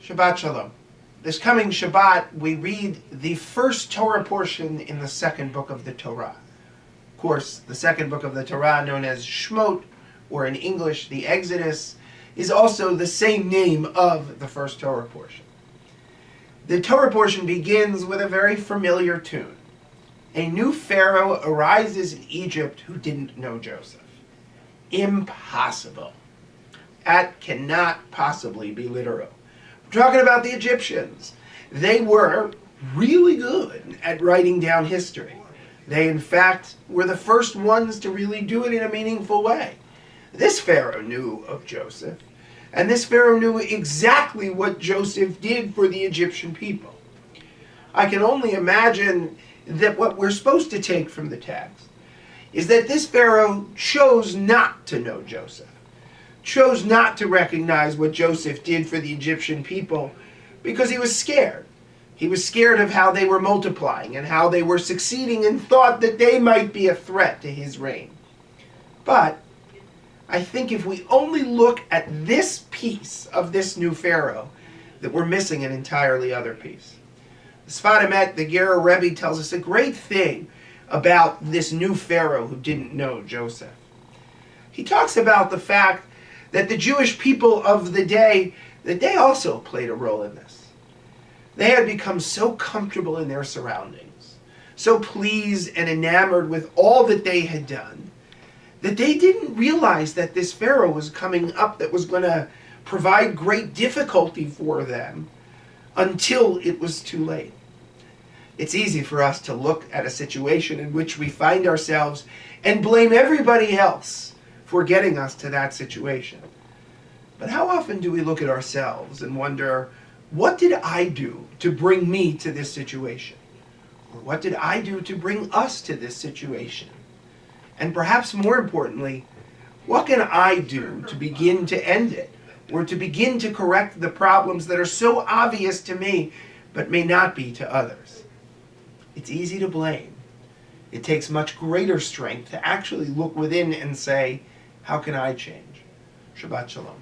Shabbat Shalom. This coming Shabbat, we read the first Torah portion in the second book of the Torah. Of course, the second book of the Torah, known as Shemot, or in English, the Exodus, is also the same name of the first Torah portion. The Torah portion begins with a very familiar tune. A new Pharaoh arises in Egypt who didn't know Joseph. Impossible. That cannot possibly be literal. We're talking about the Egyptians. They were really good at writing down history. They, in fact, were the first ones to really do it in a meaningful way. This Pharaoh knew of Joseph, and this Pharaoh knew exactly what Joseph did for the Egyptian people. I can only imagine that what we're supposed to take from the text is that this Pharaoh chose not to know Joseph, chose not to recognize what Joseph did for the Egyptian people because he was scared. He was scared of how they were multiplying and how they were succeeding and thought that they might be a threat to his reign. But I think if we only look at this piece of this new Pharaoh, that we're missing an entirely other piece. The Sfat Emet, the Ger Rabbi, tells us a great thing about this new Pharaoh who didn't know Joseph. He talks about the fact that the Jewish people of the day, that they also played a role in this. They had become so comfortable in their surroundings, so pleased and enamored with all that they had done, that they didn't realize that this Pharaoh was coming up that was going to provide great difficulty for them until it was too late. It's easy for us to look at a situation in which we find ourselves and blame everybody else for getting us to that situation. But how often do we look at ourselves and wonder, what did I do to bring me to this situation? Or what did I do to bring us to this situation? And perhaps more importantly, what can I do to begin to end it? Or to begin to correct the problems that are so obvious to me, but may not be to others? It's easy to blame. It takes much greater strength to actually look within and say, how can I change? Shabbat Shalom.